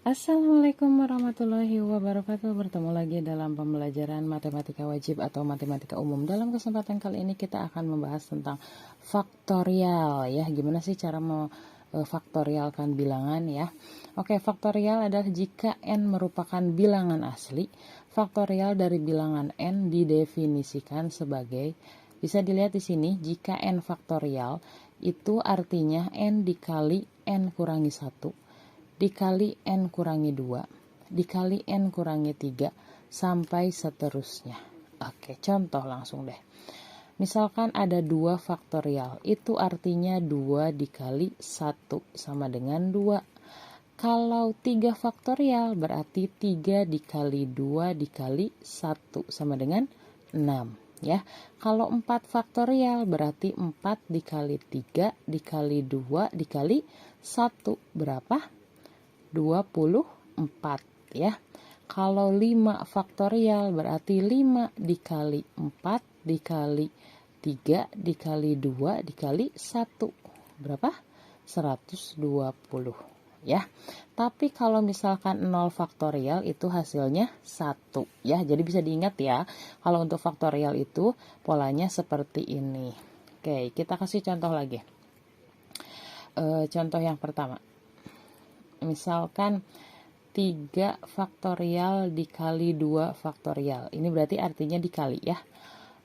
Assalamualaikum warahmatullahi wabarakatuh. Bertemu lagi dalam pembelajaran matematika wajib atau matematika umum. Dalam kesempatan kali ini kita akan membahas tentang faktorial ya. Gimana sih cara memfaktorialkan bilangan ya. Oke, faktorial adalah jika n merupakan bilangan asli. Faktorial dari bilangan n didefinisikan sebagai, bisa dilihat di sini, jika n faktorial itu artinya n dikali n kurangi 1 dikali n kurangi 2, dikali n kurangi 3, sampai seterusnya. Oke, contoh langsung deh. Misalkan ada 2 faktorial, itu artinya 2 dikali 1 sama dengan 2. Kalau 3 faktorial, berarti 3 dikali 2 dikali 1 sama dengan 6. Ya, kalau 4 faktorial, berarti 4 dikali 3 dikali 2 dikali 1, berapa? 24 ya. Kalau 5 faktorial berarti 5 dikali 4 dikali 3 dikali 2 dikali 1. Berapa? 120 ya. Tapi kalau misalkan 0 faktorial itu hasilnya 1 ya. Jadi bisa diingat ya, kalau untuk faktorial itu polanya seperti ini. Oke, kita kasih contoh lagi. Contoh yang pertama. Misalkan 3 faktorial dikali 2 faktorial. Ini berarti artinya dikali ya.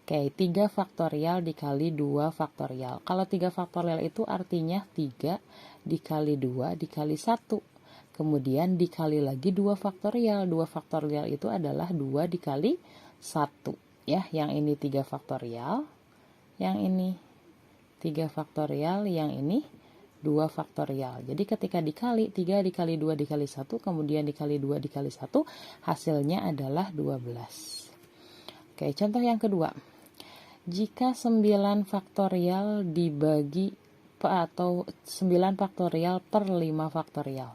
Oke, 3 faktorial dikali 2 faktorial. Kalau 3 faktorial itu artinya 3 dikali 2 dikali 1. Kemudian dikali lagi 2 faktorial. 2 faktorial itu adalah 2 dikali 1. Ya, yang ini 3 faktorial. Yang ini 3 faktorial, yang ini 2 faktorial. Jadi ketika dikali, 3 dikali 2 dikali 1, kemudian dikali 2 dikali 1, hasilnya adalah 12. Oke, contoh yang kedua. Jika 9 faktorial dibagi atau 9 faktorial per 5 faktorial.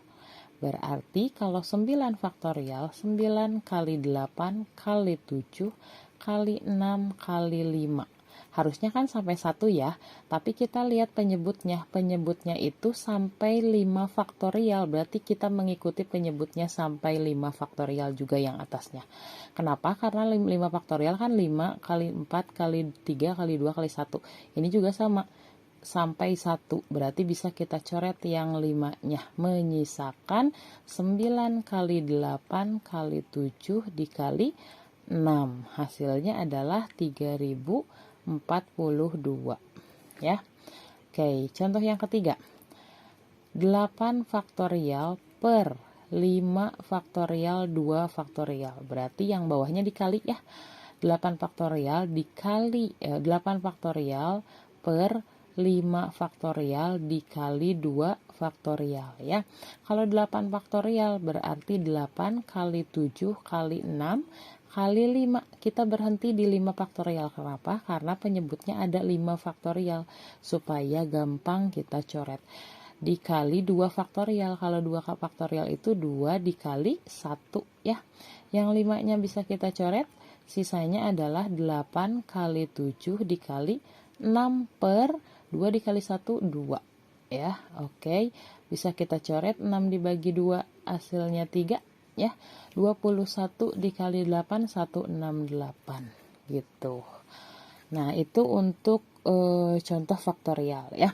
Berarti kalau 9 faktorial, 9 kali 8 kali 7 kali 6 kali 5. Harusnya kan sampai 1 ya, tapi kita lihat penyebutnya. Penyebutnya itu sampai 5 faktorial, berarti kita mengikuti penyebutnya sampai 5 faktorial juga yang atasnya. Kenapa? Karena 5 faktorial kan 5 kali 4 kali 3 kali 2 kali 1. Ini juga sama, sampai 1, berarti bisa kita coret yang 5-nya. Menyisakan 9 kali 8 kali 7 dikali 6. Hasilnya adalah 3042 ya. Oke, contoh yang ketiga. 8 faktorial per 5 faktorial 2 faktorial. Berarti yang bawahnya dikali ya. 8 faktorial dikali 8 faktorial per 5 faktorial dikali 2 faktorial ya. Kalau 8 faktorial berarti 8 kali 7 kali 6 kali 5. Kita berhenti di 5 faktorial. Kenapa? Karena penyebutnya ada 5 faktorial supaya gampang kita coret. Dikali 2 faktorial. Kalau 2 faktorial itu 2 dikali 1 ya. Yang 5-nya bisa kita coret. Sisanya adalah 8 kali 7 dikali 6 per 2 dikali 1, 2 ya. Oke, bisa kita coret. 6 dibagi 2 hasilnya 3 ya. 21 dikali 8, 168 gitu. Nah, itu untuk contoh faktorial ya.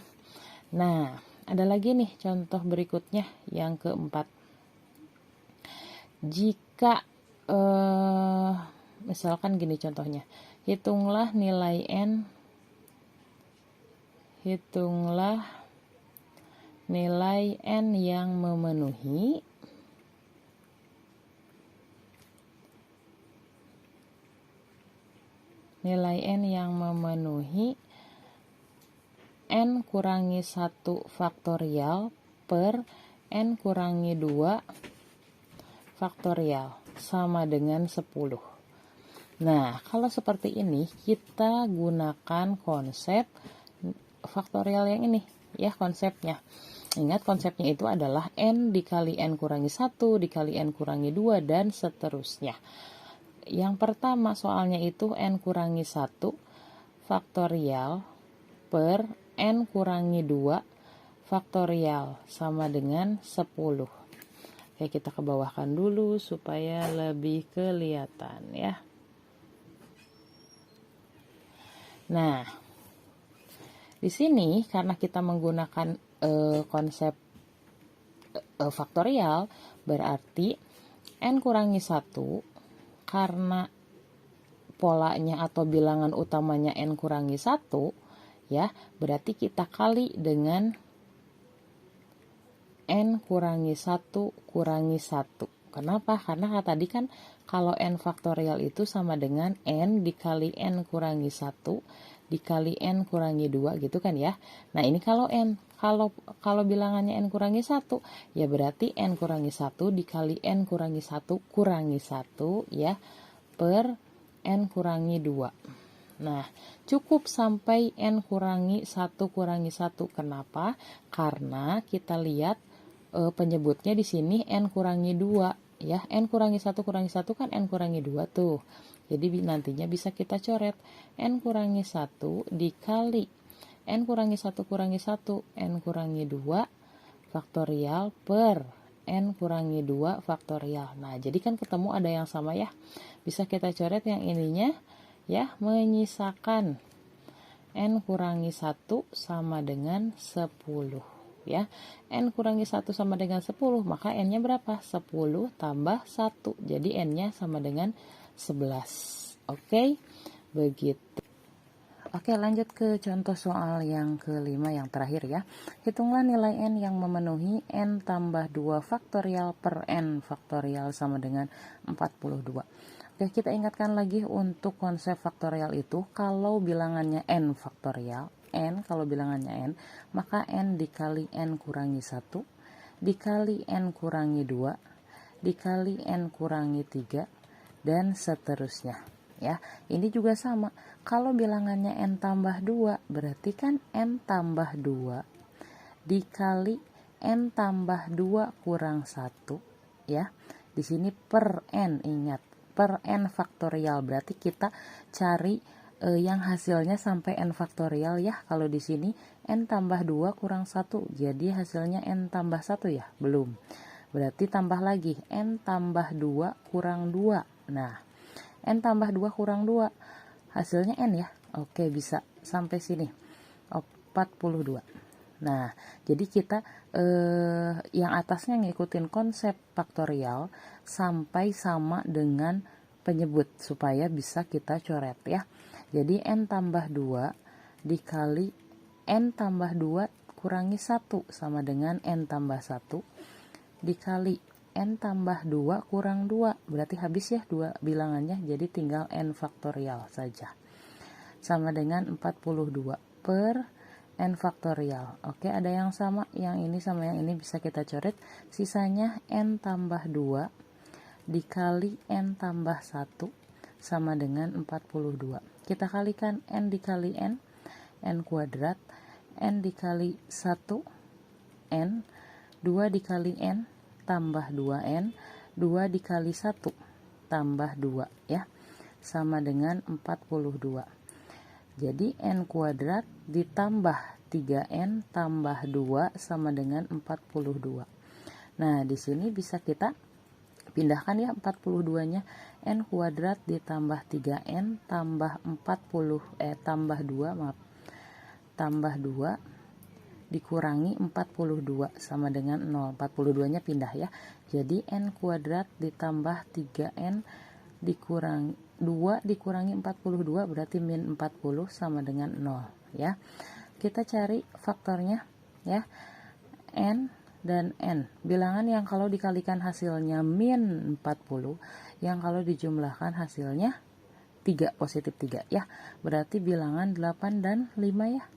Nah, ada lagi nih contoh berikutnya yang keempat. Jika misalkan gini contohnya. Hitunglah nilai n yang memenuhi n kurangi 1 faktorial per n kurangi 2 faktorial sama dengan 10. Nah, kalau seperti ini kita gunakan konsep faktorial yang ini ya, konsepnya. Ingat konsepnya itu adalah n dikali n kurangi 1 dikali n kurangi 2 dan seterusnya. Yang pertama soalnya itu n kurangi 1 faktorial per n kurangi 2 faktorial sama dengan 10. Oke, kita ke bawahkan dulu supaya lebih kelihatan ya. Nah, di sini karena kita menggunakan konsep faktorial, berarti n kurangi 1 karena polanya atau bilangan utamanya n kurangi 1 ya, berarti kita kali dengan n kurangi 1 kurangi 1. Kenapa? Karena tadi kan kalau n faktorial itu sama dengan n dikali n kurangi 1 dikali n kurangi 2 gitu kan ya. Nah, ini kalau n kalau bilangannya n kurangi 1 ya berarti n kurangi 1 dikali n kurangi 1 kurangi 1 ya per n kurangi 2. Nah, cukup sampai n kurangi 1 kurangi 1. Kenapa? Karena kita lihat penyebutnya di sini n kurangi 2 ya. N kurangi 1 kurangi 1 kan n kurangi 2 tuh. Jadi nantinya bisa kita coret n kurangi 1 dikali n kurangi 1 kurangi 1 n kurangi 2 faktorial per n kurangi 2 faktorial. Nah, jadi kan ketemu ada yang sama ya. Bisa kita coret yang ininya ya, menyisakan n kurangi 1 sama dengan 10 ya. N kurangi 1 sama dengan 10, maka n-nya berapa? 10 tambah 1. Jadi n-nya sama dengan 11. Oke, begitu. Oke, lanjut ke contoh soal yang kelima yang terakhir ya. Hitunglah nilai n yang memenuhi n tambah 2 faktorial per n faktorial sama dengan 42. Oke, kita ingatkan lagi untuk konsep faktorial itu, kalau bilangannya n faktorial, n kalau bilangannya n, maka n dikali n kurangi 1, dikali n kurangi 2, dikali n kurangi 3, dan seterusnya. Ya, ini juga sama. Kalau bilangannya n tambah 2, berarti kan n tambah 2 dikali n tambah 2 kurang 1 ya. Di sini per n, ingat, per n faktorial, berarti kita cari yang hasilnya sampai n faktorial ya. Kalau di sini n tambah 2 kurang 1, jadi hasilnya n tambah 1 ya? Belum. Berarti tambah lagi n tambah 2 kurang 2. Nah, n tambah 2 kurang 2 hasilnya n ya. Oke, bisa sampai sini 42. Nah, jadi kita yang atasnya ngikutin konsep faktorial sampai sama dengan penyebut supaya bisa kita coret ya. Jadi n tambah 2 dikali n tambah 2 kurangi 1 sama dengan n tambah 1 dikali n tambah 2 kurang 2, berarti habis ya dua bilangannya, jadi tinggal n faktorial saja. Sama dengan 42 per n faktorial. Oke, ada yang sama, yang ini sama yang ini bisa kita coret. Sisanya n tambah 2 dikali n tambah 1 sama dengan 42. Kita kalikan n dikali n kuadrat, n dikali 1, n, 2 dikali n, tambah 2n, 2 dikali 1 tambah 2 ya, sama dengan 42. Jadi n kuadrat ditambah 3n tambah 2 sama dengan 42. Nah, di sini bisa kita pindahkan ya 42-nya. N kuadrat ditambah 3n tambah tambah 2, maaf. Tambah 2 dikurangi 42 sama dengan 0. 42-nya pindah ya. Jadi n kuadrat ditambah 3n dikurangi 2 dikurangi 42 berarti min 40 sama dengan 0 ya. Kita cari faktornya ya. N dan n. Bilangan yang kalau dikalikan hasilnya min 40, yang kalau dijumlahkan hasilnya 3, positif 3 ya. Berarti bilangan 8 dan 5 ya.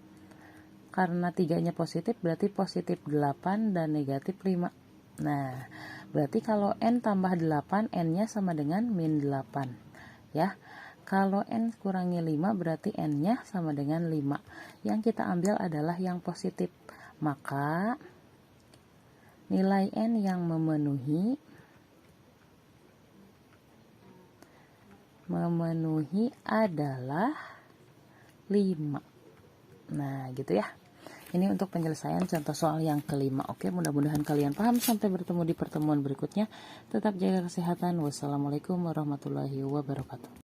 Karena 3-nya positif berarti positif 8 dan negatif 5. Nah, berarti kalau n tambah 8, n-nya sama dengan min 8 ya. Kalau n kurangi 5 berarti n-nya sama dengan 5. Yang kita ambil adalah yang positif. Maka nilai n yang memenuhi adalah 5. Nah, gitu ya. Ini untuk penyelesaian contoh soal yang kelima. Oke, mudah-mudahan kalian paham. Sampai bertemu di pertemuan berikutnya. Tetap jaga kesehatan. Wassalamualaikum warahmatullahi wabarakatuh.